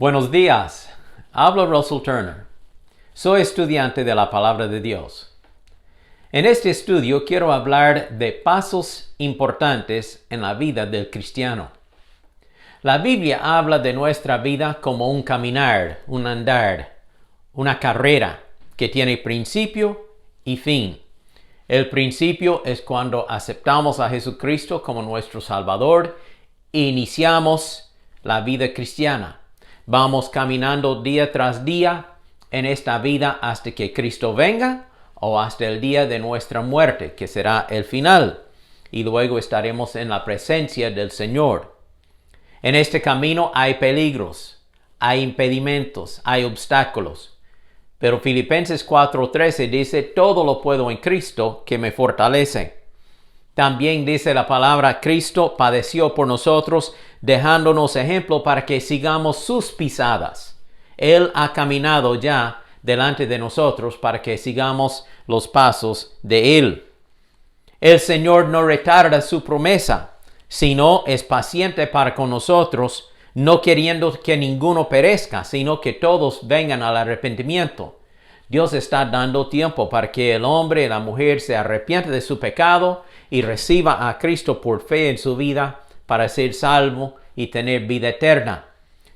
Buenos días, habla Russell Turner. Soy estudiante de la Palabra de Dios. En este estudio quiero hablar de pasos importantes en la vida del cristiano. La Biblia habla de nuestra vida como un caminar, un andar, una carrera que tiene principio y fin. El principio es cuando aceptamos a Jesucristo como nuestro Salvador e iniciamos la vida cristiana. Vamos caminando día tras día en esta vida hasta que Cristo venga o hasta el día de nuestra muerte, que será el final, y luego estaremos en la presencia del Señor. En este camino hay peligros, hay impedimentos, hay obstáculos, pero Filipenses 4:13 dice, todo lo puedo en Cristo que me fortalece. También dice la palabra, Cristo padeció por nosotros, dejándonos ejemplo para que sigamos sus pisadas. Él ha caminado ya delante de nosotros para que sigamos los pasos de Él. El Señor no retarda su promesa, sino es paciente para con nosotros, no queriendo que ninguno perezca, sino que todos vengan al arrepentimiento. Dios está dando tiempo para que el hombre y la mujer se arrepientan de su pecado y reciba a Cristo por fe en su vida para ser salvo y tener vida eterna.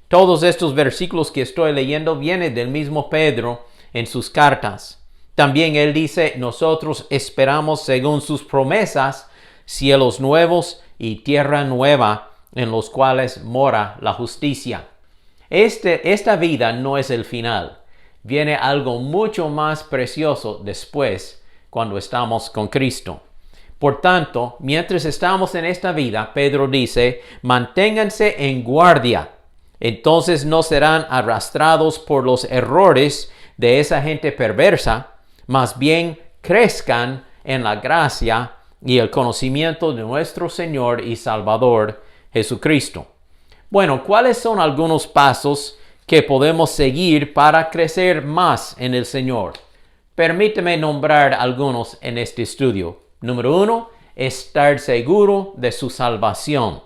Todos estos versículos que estoy leyendo vienen del mismo Pedro en sus cartas. También él dice, nosotros esperamos según sus promesas cielos nuevos y tierra nueva en los cuales mora la justicia. Esta vida no es el final. Viene algo mucho más precioso después cuando estamos con Cristo. Por tanto, mientras estamos en esta vida, Pedro dice, manténganse en guardia. Entonces no serán arrastrados por los errores de esa gente perversa, más bien crezcan en la gracia y el conocimiento de nuestro Señor y Salvador Jesucristo. Bueno, ¿cuáles son algunos pasos que podemos seguir para crecer más en el Señor? Permíteme nombrar algunos en este estudio. Número 1, estar seguro de su salvación.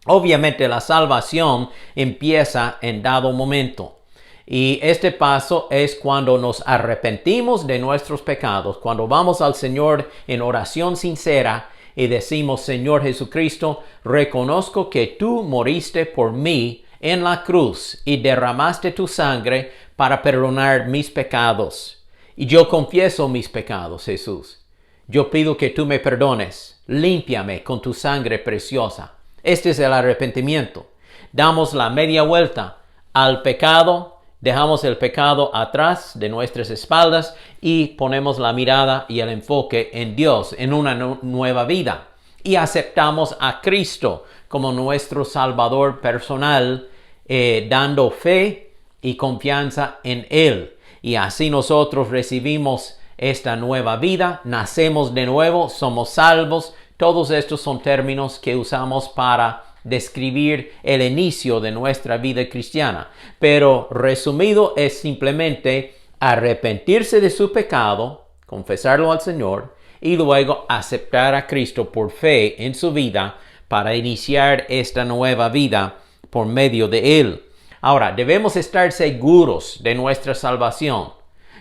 Obviamente la salvación empieza en dado momento. Y este paso es cuando nos arrepentimos de nuestros pecados, cuando vamos al Señor en oración sincera y decimos, Señor Jesucristo, reconozco que tú moriste por mí en la cruz y derramaste tu sangre para perdonar mis pecados. Y yo confieso mis pecados, Jesús. Yo pido que tú me perdones. Límpiame con tu sangre preciosa. Este es el arrepentimiento. Damos la media vuelta al pecado, dejamos el pecado atrás de nuestras espaldas y ponemos la mirada y el enfoque en Dios, en una nueva vida. Y aceptamos a Cristo como nuestro Salvador personal, dando fe y confianza en Él. Y así nosotros recibimos esta nueva vida, nacemos de nuevo, somos salvos. Todos estos son términos que usamos para describir el inicio de nuestra vida cristiana. Pero resumido es simplemente arrepentirse de su pecado, confesarlo al Señor y luego aceptar a Cristo por fe en su vida para iniciar esta nueva vida por medio de Él. Ahora, debemos estar seguros de nuestra salvación.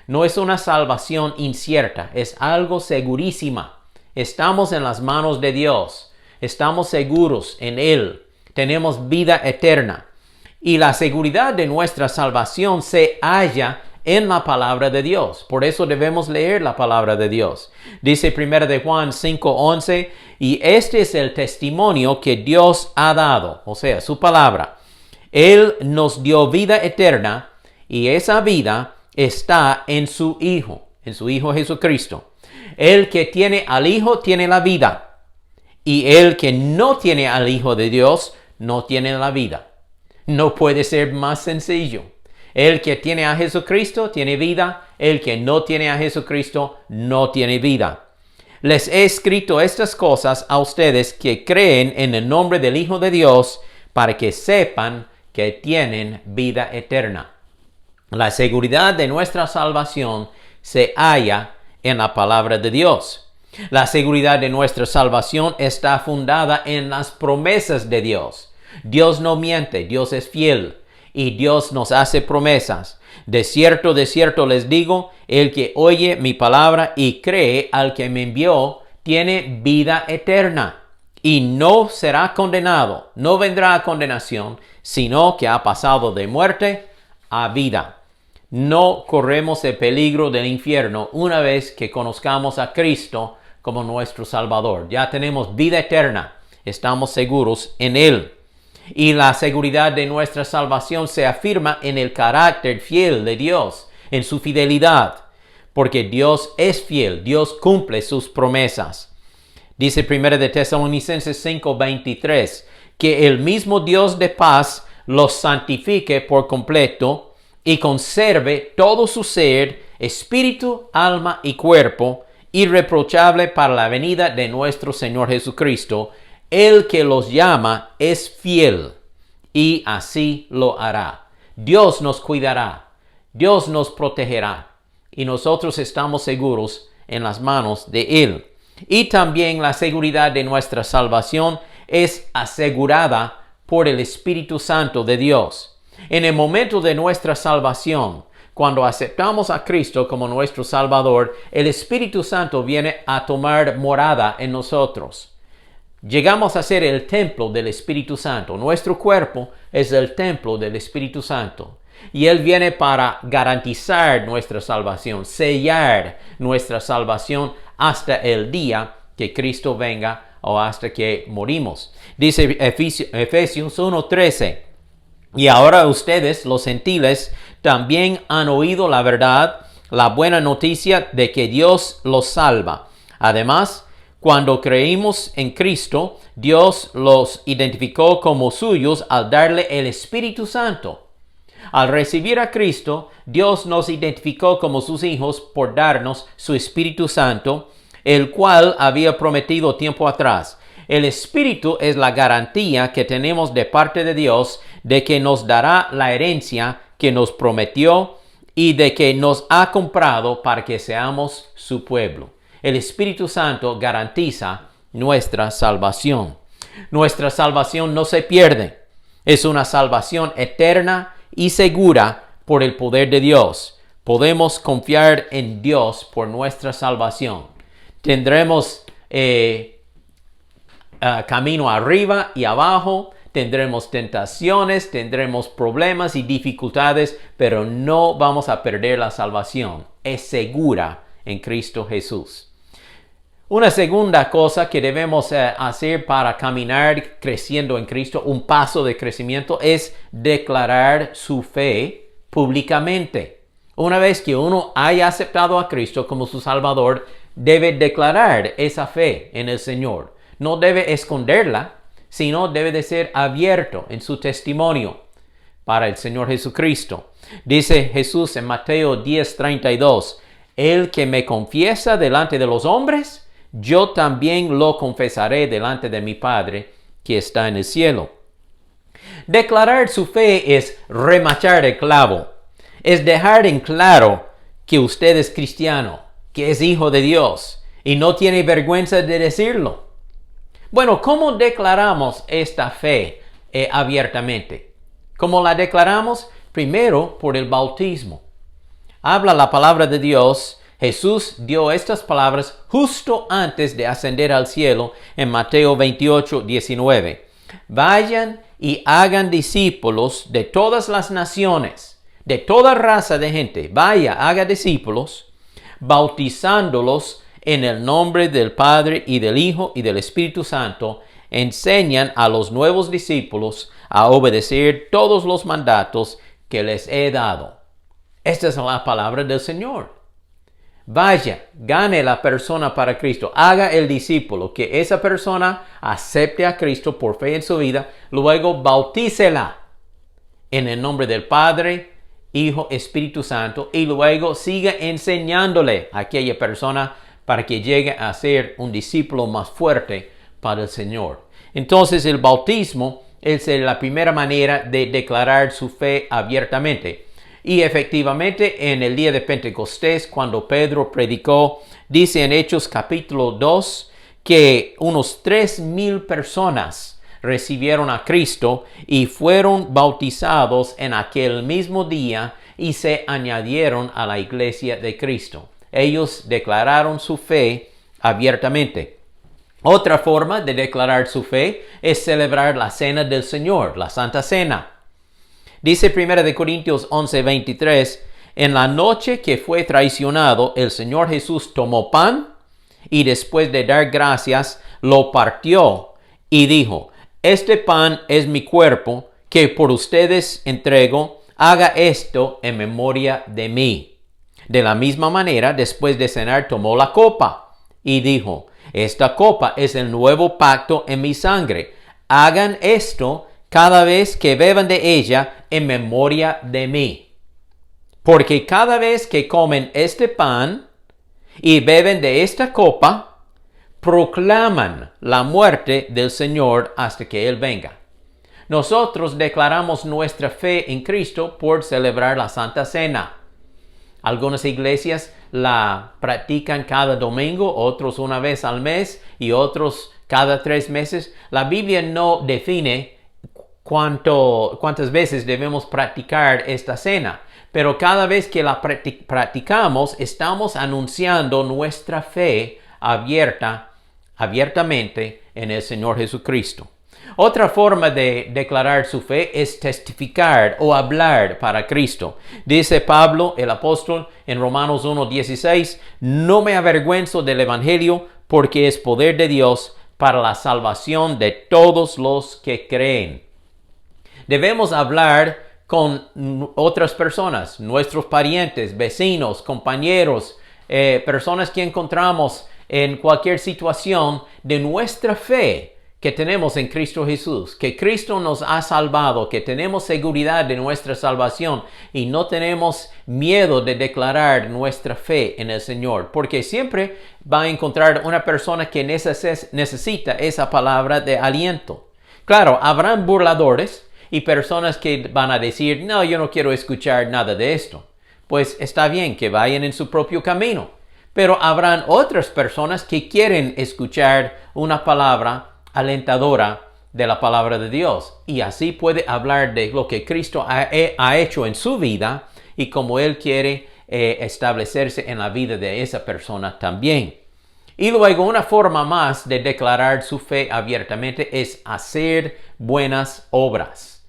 No es una salvación incierta, es algo segurísima. Estamos en las manos de Dios, estamos seguros en Él, tenemos vida eterna. Y la seguridad de nuestra salvación se halla en la palabra de Dios. Por eso debemos leer la palabra de Dios. Dice 1 de Juan 5:11, y este es el testimonio que Dios ha dado, o sea, su palabra. Él nos dio vida eterna y esa vida está en su Hijo Jesucristo. El que tiene al Hijo tiene la vida, y el que no tiene al Hijo de Dios no tiene la vida. No puede ser más sencillo. El que tiene a Jesucristo tiene vida, el que no tiene a Jesucristo no tiene vida. Les he escrito estas cosas a ustedes que creen en el nombre del Hijo de Dios, para que sepan que tienen vida eterna. La seguridad de nuestra salvación se halla en la palabra de Dios. La seguridad de nuestra salvación está fundada en las promesas de Dios. Dios no miente, Dios es fiel. y Dios nos hace promesas. De cierto les digo, el que oye mi palabra y cree al que me envió, tiene vida eterna y no será condenado, no vendrá a condenación, sino que ha pasado de muerte a vida. No corremos el peligro del infierno una vez que conozcamos a Cristo como nuestro Salvador. Ya tenemos vida eterna, estamos seguros en Él. Y la seguridad de nuestra salvación se afirma en el carácter fiel de Dios, en su fidelidad, porque Dios es fiel, Dios cumple sus promesas. Dice 1 de Tesalonicenses 5:23, que el mismo Dios de paz los santifique por completo y conserve todo su ser, espíritu, alma y cuerpo, irreprochable para la venida de nuestro Señor Jesucristo. El que los llama es fiel y así lo hará. Dios nos cuidará, Dios nos protegerá y nosotros estamos seguros en las manos de Él. Y también la seguridad de nuestra salvación es asegurada por el Espíritu Santo de Dios. En el momento de nuestra salvación, cuando aceptamos a Cristo como nuestro Salvador, el Espíritu Santo viene a tomar morada en nosotros. Llegamos a ser el templo del Espíritu Santo. Nuestro cuerpo es el templo del Espíritu Santo. Y Él viene para garantizar nuestra salvación, sellar nuestra salvación hasta el día que Cristo venga o hasta que morimos. Dice Efesios 1:13, y ahora ustedes, los gentiles, también han oído la verdad, la buena noticia de que Dios los salva. Además, cuando creímos en Cristo, Dios los identificó como suyos al darle el Espíritu Santo. Al recibir a Cristo, Dios nos identificó como sus hijos por darnos su Espíritu Santo, el cual había prometido tiempo atrás. El Espíritu es la garantía que tenemos de parte de Dios de que nos dará la herencia que nos prometió y de que nos ha comprado para que seamos su pueblo. El Espíritu Santo garantiza nuestra salvación. Nuestra salvación no se pierde. Es una salvación eterna y segura por el poder de Dios. Podemos confiar en Dios por nuestra salvación. Tendremos camino arriba y abajo. Tendremos tentaciones, tendremos problemas y dificultades, pero no vamos a perder la salvación. Es segura en Cristo Jesús. Una segunda cosa que debemos hacer para caminar creciendo en Cristo, un paso de crecimiento, es declarar su fe públicamente. Una vez que uno haya aceptado a Cristo como su Salvador, debe declarar esa fe en el Señor. No debe esconderla, sino debe de ser abierto en su testimonio para el Señor Jesucristo. Dice Jesús en Mateo 10:32, el que me confiesa delante de los hombres, yo también lo confesaré delante de mi Padre que está en el cielo. Declarar su fe es remachar el clavo, es dejar en claro que usted es cristiano, que es hijo de Dios y no tiene vergüenza de decirlo. Bueno, ¿cómo declaramos esta fe abiertamente? ¿Cómo la declaramos? Primero, por el bautismo. Habla la palabra de Dios. Jesús dio estas palabras justo antes de ascender al cielo en Mateo 28:19. Vayan y hagan discípulos de todas las naciones, de toda raza de gente. Vaya, haga discípulos, bautizándolos en el nombre del Padre y del Hijo y del Espíritu Santo. Enseñan a los nuevos discípulos a obedecer todos los mandatos que les he dado. Esta es la palabra del Señor. Vaya, gane la persona para Cristo, haga el discípulo, que esa persona acepte a Cristo por fe en su vida, luego bautícela en el nombre del Padre, Hijo, Espíritu Santo, y luego siga enseñándole a aquella persona para que llegue a ser un discípulo más fuerte para el Señor. Entonces el bautismo es la primera manera de declarar su fe abiertamente. Y efectivamente en el día de Pentecostés, cuando Pedro predicó, dice en Hechos capítulo 2 que unos 3,000 personas recibieron a Cristo y fueron bautizados en aquel mismo día y se añadieron a la iglesia de Cristo. Ellos declararon su fe abiertamente. Otra forma de declarar su fe es celebrar la cena del Señor, la Santa Cena. Dice 1 Corintios 11:23, en la noche que fue traicionado, el Señor Jesús tomó pan y después de dar gracias, lo partió y dijo, este pan es mi cuerpo que por ustedes entrego, haga esto en memoria de mí. De la misma manera, después de cenar, tomó la copa y dijo, esta copa es el nuevo pacto en mi sangre. Hagan esto cada vez que beban de ella en memoria de mí. Porque cada vez que comen este pan y beben de esta copa, proclaman la muerte del Señor hasta que Él venga. Nosotros declaramos nuestra fe en Cristo por celebrar la Santa Cena. Algunas iglesias la practican cada domingo, otros una vez al mes y otros cada 3 meses. La Biblia no define cuántas veces debemos practicar esta cena, pero cada vez que la practicamos, estamos anunciando nuestra fe abiertamente en el Señor Jesucristo. Otra forma de declarar su fe es testificar o hablar para Cristo. Dice Pablo, el apóstol, en Romanos 1:16, no me avergüenzo del Evangelio porque es poder de Dios para la salvación de todos los que creen. Debemos hablar con otras personas, nuestros parientes, vecinos, compañeros, personas que encontramos en cualquier situación de nuestra fe que tenemos en Cristo Jesús, que Cristo nos ha salvado, que tenemos seguridad de nuestra salvación y no tenemos miedo de declarar nuestra fe en el Señor, porque siempre va a encontrar una persona que necesita esa palabra de aliento. Claro, habrán burladores y personas que van a decir, no, yo no quiero escuchar nada de esto. Pues está bien que vayan en su propio camino, pero habrán otras personas que quieren escuchar una palabra alentadora de la palabra de Dios, y así puede hablar de lo que Cristo ha hecho en su vida y cómo Él quiere establecerse en la vida de esa persona también. Y luego una forma más de declarar su fe abiertamente es hacer buenas obras,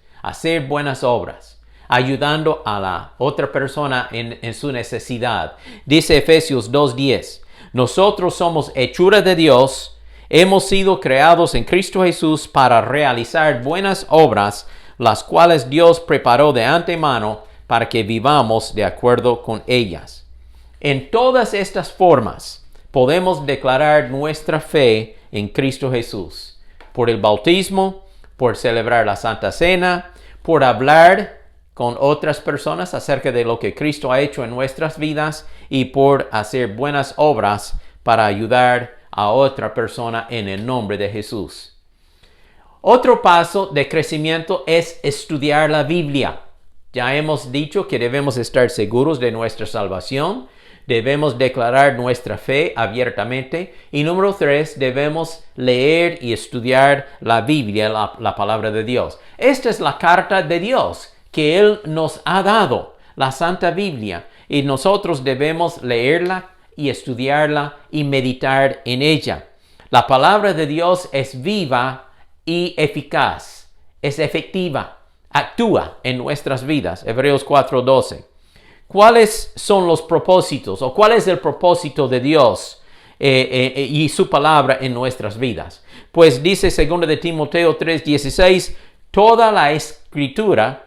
ayudando a la otra persona en su necesidad. Dice Efesios 2:10, nosotros somos hechura de Dios, hemos sido creados en Cristo Jesús para realizar buenas obras, las cuales Dios preparó de antemano para que vivamos de acuerdo con ellas. En todas estas formas podemos declarar nuestra fe en Cristo Jesús. Por el bautismo, por celebrar la Santa Cena, por hablar con otras personas acerca de lo que Cristo ha hecho en nuestras vidas y por hacer buenas obras para ayudar a otra persona en el nombre de Jesús. Otro paso de crecimiento es estudiar la Biblia. Ya hemos dicho que debemos estar seguros de nuestra salvación, debemos declarar nuestra fe abiertamente y número 3, debemos leer y estudiar la Biblia, la palabra de Dios. Esta es la carta de Dios que Él nos ha dado, la Santa Biblia, y nosotros debemos leerla y estudiarla y meditar en ella. La palabra de Dios es viva y eficaz, es efectiva, actúa en nuestras vidas. Hebreos 4:12. ¿Cuáles son los propósitos o cuál es el propósito de Dios y su palabra en nuestras vidas? Pues dice 2 de Timoteo 3:16, toda la escritura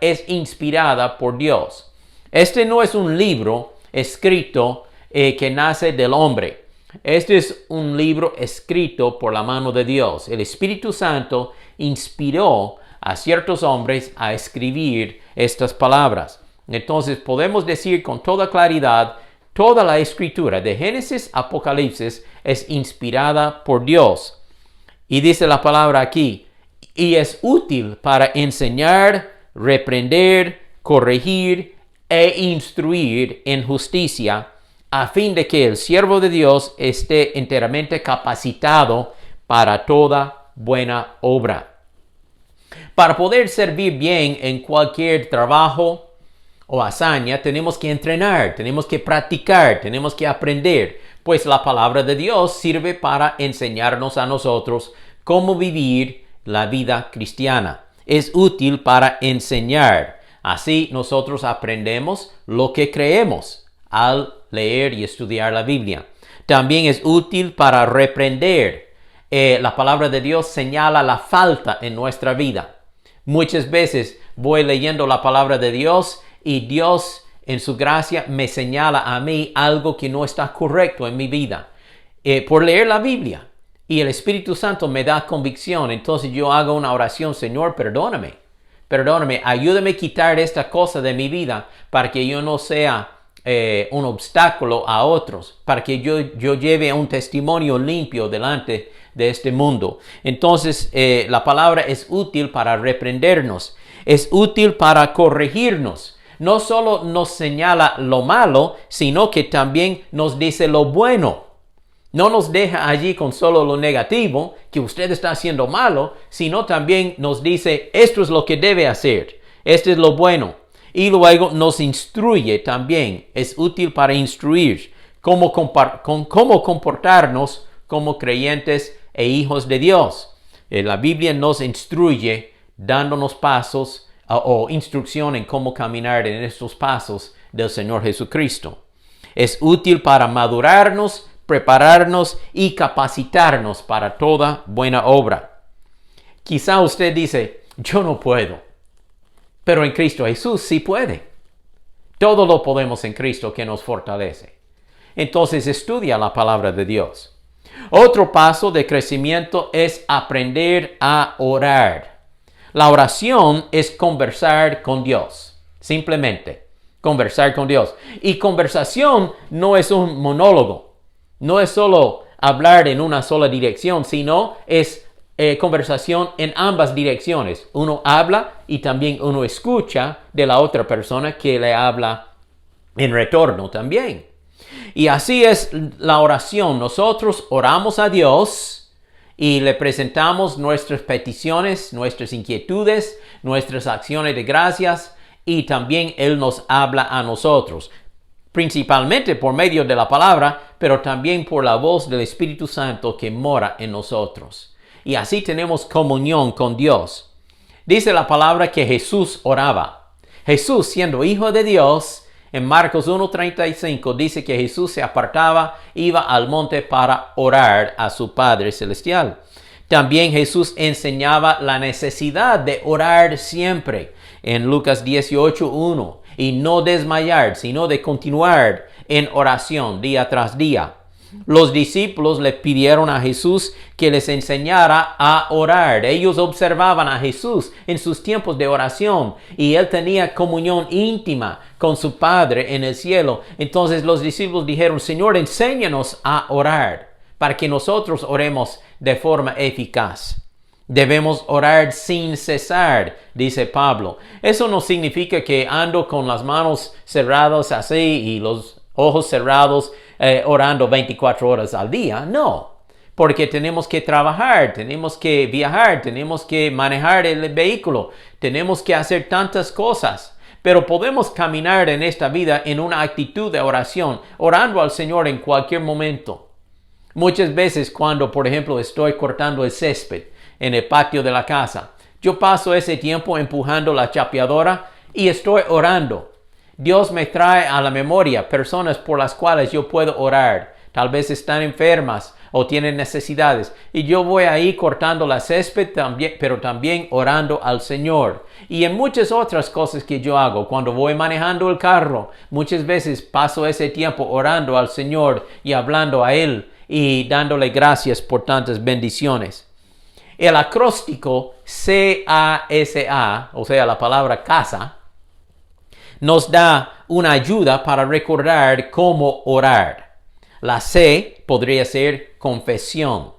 es inspirada por Dios. Este no es un libro escrito que nace del hombre. Este es un libro escrito por la mano de Dios. El Espíritu Santo inspiró a ciertos hombres a escribir estas palabras. Entonces podemos decir con toda claridad, toda la escritura de Génesis a Apocalipsis es inspirada por Dios. Y dice la palabra aquí, y es útil para enseñar, reprender, corregir e instruir en justicia, a fin de que el siervo de Dios esté enteramente capacitado para toda buena obra. Para poder servir bien en cualquier trabajo o hazaña, tenemos que entrenar, tenemos que practicar, tenemos que aprender, pues la palabra de Dios sirve para enseñarnos a nosotros cómo vivir la vida cristiana. Es útil para enseñar. Así nosotros aprendemos lo que creemos al leer y estudiar la Biblia. También es útil para reprender. La palabra de Dios señala la falta en nuestra vida. Muchas veces voy leyendo la palabra de Dios y Dios en su gracia me señala a mí algo que no está correcto en mi vida. Por leer la Biblia y el Espíritu Santo me da convicción, entonces yo hago una oración: Señor, perdóname, ayúdame a quitar esta cosa de mi vida para que yo no sea un obstáculo a otros, para que yo lleve un testimonio limpio delante de este mundo. Entonces la palabra es útil para reprendernos, es útil para corregirnos. No solo nos señala lo malo, sino que también nos dice lo bueno. No nos deja allí con solo lo negativo, que usted está haciendo malo, sino también nos dice: esto es lo que debe hacer, esto es lo bueno. Y luego nos instruye también. Es útil para instruir cómo comportarnos como creyentes e hijos de Dios. La Biblia nos instruye dándonos pasos o instrucción en cómo caminar en estos pasos del Señor Jesucristo. Es útil para madurarnos, prepararnos y capacitarnos para toda buena obra. Quizá usted dice: yo no puedo. Pero en Cristo Jesús sí puede. Todo lo podemos en Cristo que nos fortalece. Entonces estudia la palabra de Dios. Otro paso de crecimiento es aprender a orar. La oración es conversar con Dios. Simplemente conversar con Dios. Y conversación no es un monólogo. No es solo hablar en una sola dirección, sino es conversación en ambas direcciones. Uno habla y también uno escucha de la otra persona que le habla en retorno también. Y así es la oración. Nosotros oramos a Dios y le presentamos nuestras peticiones, nuestras inquietudes, nuestras acciones de gracias, y también Él nos habla a nosotros, principalmente por medio de la palabra, pero también por la voz del Espíritu Santo que mora en nosotros. Y así tenemos comunión con Dios. Dice la palabra que Jesús oraba. Jesús, siendo hijo de Dios, en Marcos 1:35 dice que Jesús se apartaba, iba al monte para orar a su Padre Celestial. También Jesús enseñaba la necesidad de orar siempre en Lucas 18:1, y no desmayar, sino de continuar en oración día tras día. Los discípulos le pidieron a Jesús que les enseñara a orar. Ellos observaban a Jesús en sus tiempos de oración y Él tenía comunión íntima con su Padre en el cielo. Entonces los discípulos dijeron: Señor, enséñanos a orar para que nosotros oremos de forma eficaz. Debemos orar sin cesar, dice Pablo. Eso no significa que ando con las manos cerradas así y los ojos cerrados orando 24 horas al día. No, porque tenemos que trabajar, tenemos que viajar, tenemos que manejar el vehículo, tenemos que hacer tantas cosas. Pero podemos caminar en esta vida en una actitud de oración, orando al Señor en cualquier momento. Muchas veces cuando, por ejemplo, estoy cortando el césped en el patio de la casa, yo paso ese tiempo empujando la chapeadora y estoy orando. Dios me trae a la memoria personas por las cuales yo puedo orar. Tal vez están enfermas o tienen necesidades. Y yo voy ahí cortando la césped también, pero también orando al Señor. Y en muchas otras cosas que yo hago, cuando voy manejando el carro, muchas veces paso ese tiempo orando al Señor y hablando a Él y dándole gracias por tantas bendiciones. El acróstico CASA, o sea, la palabra casa, nos da una ayuda para recordar cómo orar. La C podría ser confesión.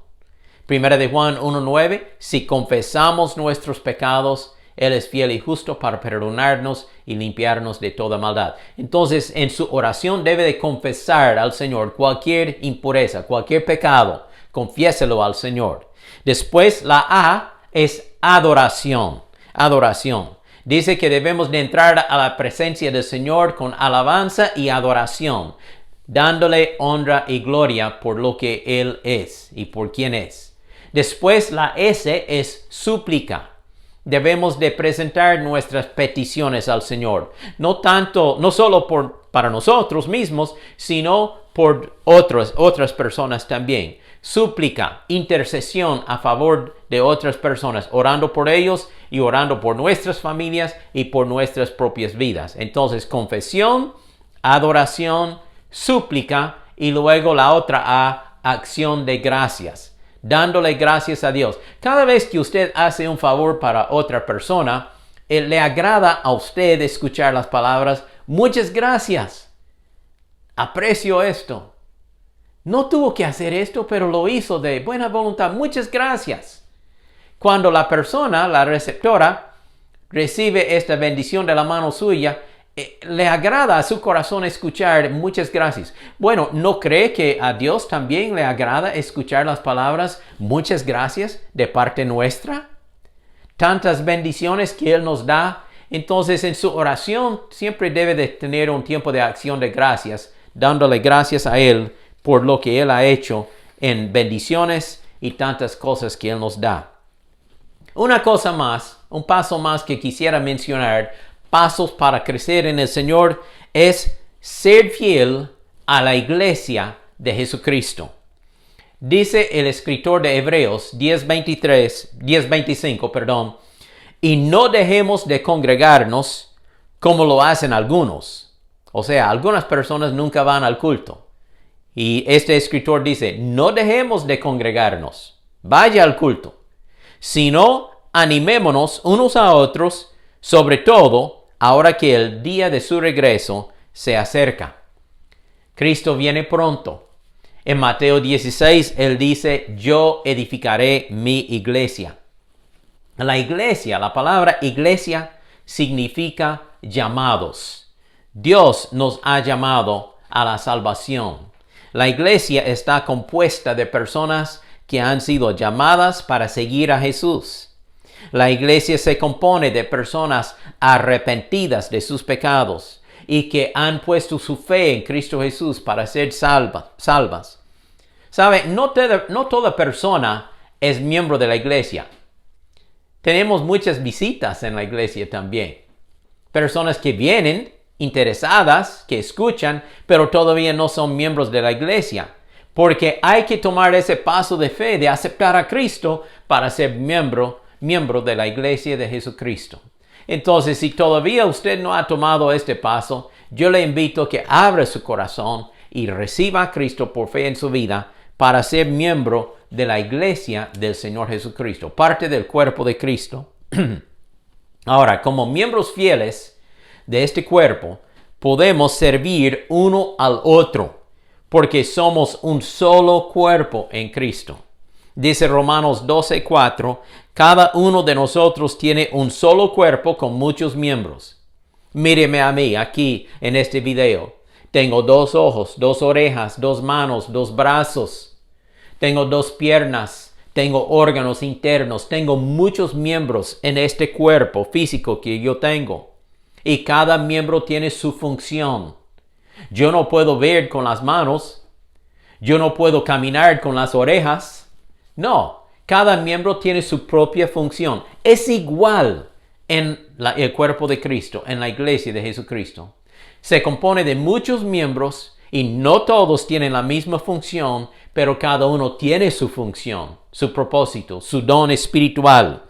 Primera de Juan 1:9, si confesamos nuestros pecados, Él es fiel y justo para perdonarnos y limpiarnos de toda maldad. Entonces, en su oración debe de confesar al Señor cualquier impureza, cualquier pecado. Confiéselo al Señor. Después la A es adoración. Adoración. Dice que debemos de entrar a la presencia del Señor con alabanza y adoración, dándole honra y gloria por lo que Él es y por quién es. Después la S es súplica. Debemos de presentar nuestras peticiones al Señor, no solo para nosotros mismos, sino por otras personas también. Súplica, intercesión a favor de otras personas, orando por ellos y orando por nuestras familias y por nuestras propias vidas. Entonces, confesión, adoración, súplica y luego la otra A, acción de gracias. Dándole gracias a Dios. Cada vez que usted hace un favor para otra persona, le agrada a usted escuchar las palabras, muchas gracias. Aprecio esto. No tuvo que hacer esto, pero lo hizo de buena voluntad. Muchas gracias. Cuando la persona, la receptora, recibe esta bendición de la mano suya, le agrada a su corazón escuchar muchas gracias. Bueno, ¿no cree que a Dios también le agrada escuchar las palabras muchas gracias de parte nuestra? Tantas bendiciones que Él nos da. Entonces, en su oración siempre debe de tener un tiempo de acción de gracias, dándole gracias a Él por lo que Él ha hecho en bendiciones y tantas cosas que Él nos da. Una cosa más, un paso más que quisiera mencionar, pasos para crecer en el Señor, es ser fiel a la iglesia de Jesucristo. Dice el escritor de Hebreos 10:25, y no dejemos de congregarnos como lo hacen algunos. O sea, algunas personas nunca van al culto. Y este escritor dice, no dejemos de congregarnos, vaya al culto, sino animémonos unos a otros, sobre todo ahora que el día de su regreso se acerca. Cristo viene pronto. En Mateo 16, Él dice, yo edificaré mi iglesia. La iglesia, la palabra iglesia significa llamados. Dios nos ha llamado a la salvación. La iglesia está compuesta de personas que han sido llamadas para seguir a Jesús. La iglesia se compone de personas arrepentidas de sus pecados y que han puesto su fe en Cristo Jesús para ser salvas. ¿Sabe? No toda persona es miembro de la iglesia. Tenemos muchas visitas en la iglesia también. Personas que vienen interesadas, que escuchan, pero todavía no son miembros de la iglesia. Porque hay que tomar ese paso de fe, de aceptar a Cristo para ser miembro de la iglesia de Jesucristo. Entonces, si todavía usted no ha tomado este paso, yo le invito a que abra su corazón y reciba a Cristo por fe en su vida para ser miembro de la iglesia del Señor Jesucristo, parte del cuerpo de Cristo. Ahora, como miembros fieles de este cuerpo, podemos servir uno al otro, porque somos un solo cuerpo en Cristo. Dice Romanos 12:4, cada uno de nosotros tiene un solo cuerpo con muchos miembros. Míreme a mí aquí en este video. Tengo 2 ojos, 2 orejas, 2 manos, 2 brazos. Tengo 2 piernas, tengo órganos internos, tengo muchos miembros en este cuerpo físico que yo tengo. Y cada miembro tiene su función. Yo no puedo ver con las manos. Yo no puedo caminar con las orejas. No, cada miembro tiene su propia función. Es igual en el cuerpo de Cristo, en la iglesia de Jesucristo. Se compone de muchos miembros y no todos tienen la misma función, pero cada uno tiene su función, su propósito, su don espiritual.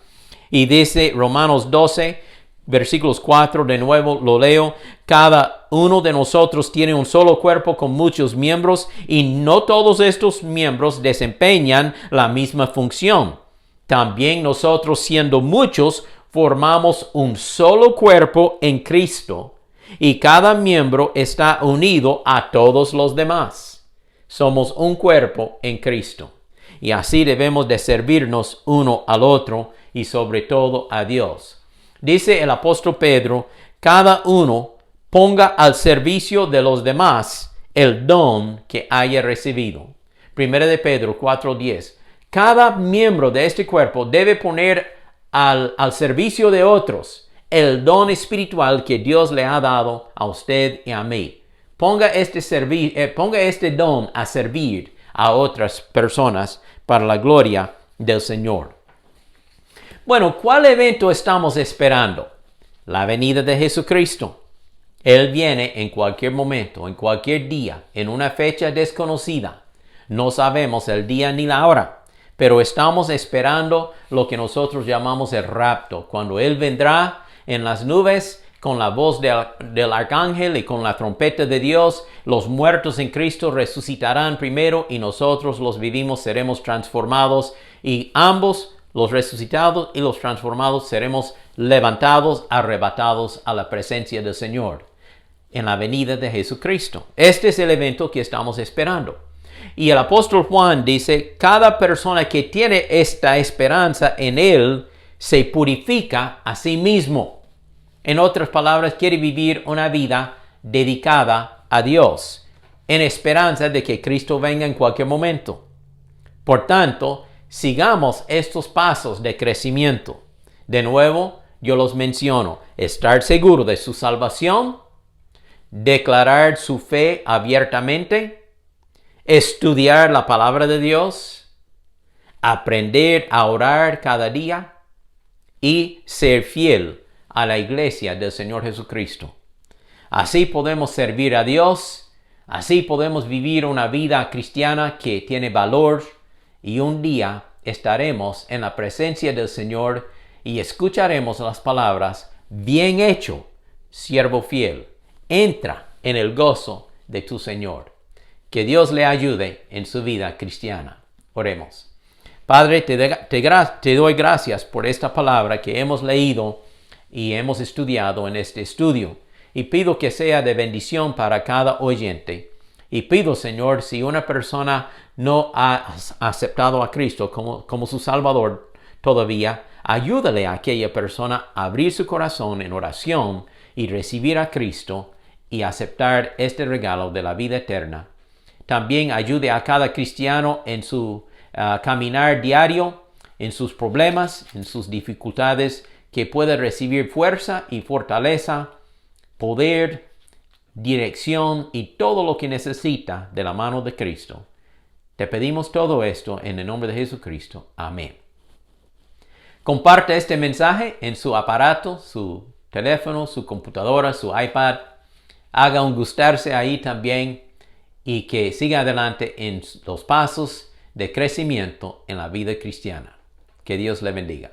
Y dice Romanos 12, versículos 4, de nuevo lo leo, cada uno de nosotros tiene un solo cuerpo con muchos miembros y no todos estos miembros desempeñan la misma función. También nosotros, siendo muchos, formamos un solo cuerpo en Cristo y cada miembro está unido a todos los demás. Somos un cuerpo en Cristo y así debemos de servirnos uno al otro y sobre todo a Dios. Dice el apóstol Pedro, cada uno ponga al servicio de los demás el don que haya recibido. 1 de Pedro 4:10. Cada miembro de este cuerpo debe poner al servicio de otros el don espiritual que Dios le ha dado a usted y a mí. Ponga este don a servir a otras personas para la gloria del Señor. Bueno, ¿cuál evento estamos esperando? La venida de Jesucristo. Él viene en cualquier momento, en cualquier día, en una fecha desconocida. No sabemos el día ni la hora, pero estamos esperando lo que nosotros llamamos el rapto, cuando Él vendrá en las nubes con la voz del arcángel y con la trompeta de Dios. Los muertos en Cristo resucitarán primero y nosotros los vivimos seremos transformados, y ambos, los resucitados y los transformados, seremos levantados, arrebatados a la presencia del Señor en la venida de Jesucristo. Este es el evento que estamos esperando. Y el apóstol Juan dice, cada persona que tiene esta esperanza en Él se purifica a sí mismo. En otras palabras, quiere vivir una vida dedicada a Dios, en esperanza de que Cristo venga en cualquier momento. Por tanto, sigamos estos pasos de crecimiento. De nuevo, yo los menciono: estar seguro de su salvación, declarar su fe abiertamente, estudiar la palabra de Dios, aprender a orar cada día y ser fiel a la iglesia del Señor Jesucristo. Así podemos servir a Dios, así podemos vivir una vida cristiana que tiene valor, y un día estaremos en la presencia del Señor y escucharemos las palabras: bien hecho, siervo fiel, entra en el gozo de tu Señor. Que Dios le ayude en su vida cristiana. Oremos. Padre, te doy gracias por esta palabra que hemos leído y hemos estudiado en este estudio, y pido que sea de bendición para cada oyente. Y pido, Señor, si una persona no ha aceptado a Cristo como su Salvador todavía, ayúdale a aquella persona a abrir su corazón en oración y recibir a Cristo y aceptar este regalo de la vida eterna. También ayude a cada cristiano en su caminar diario, en sus problemas, en sus dificultades, que pueda recibir fuerza y fortaleza, poder, dirección y todo lo que necesita de la mano de Cristo. Te pedimos todo esto en el nombre de Jesucristo. Amén. Comparte este mensaje en su aparato, su teléfono, su computadora, su iPad. Haga un gustarse ahí también, y que siga adelante en los pasos de crecimiento en la vida cristiana. Que Dios le bendiga.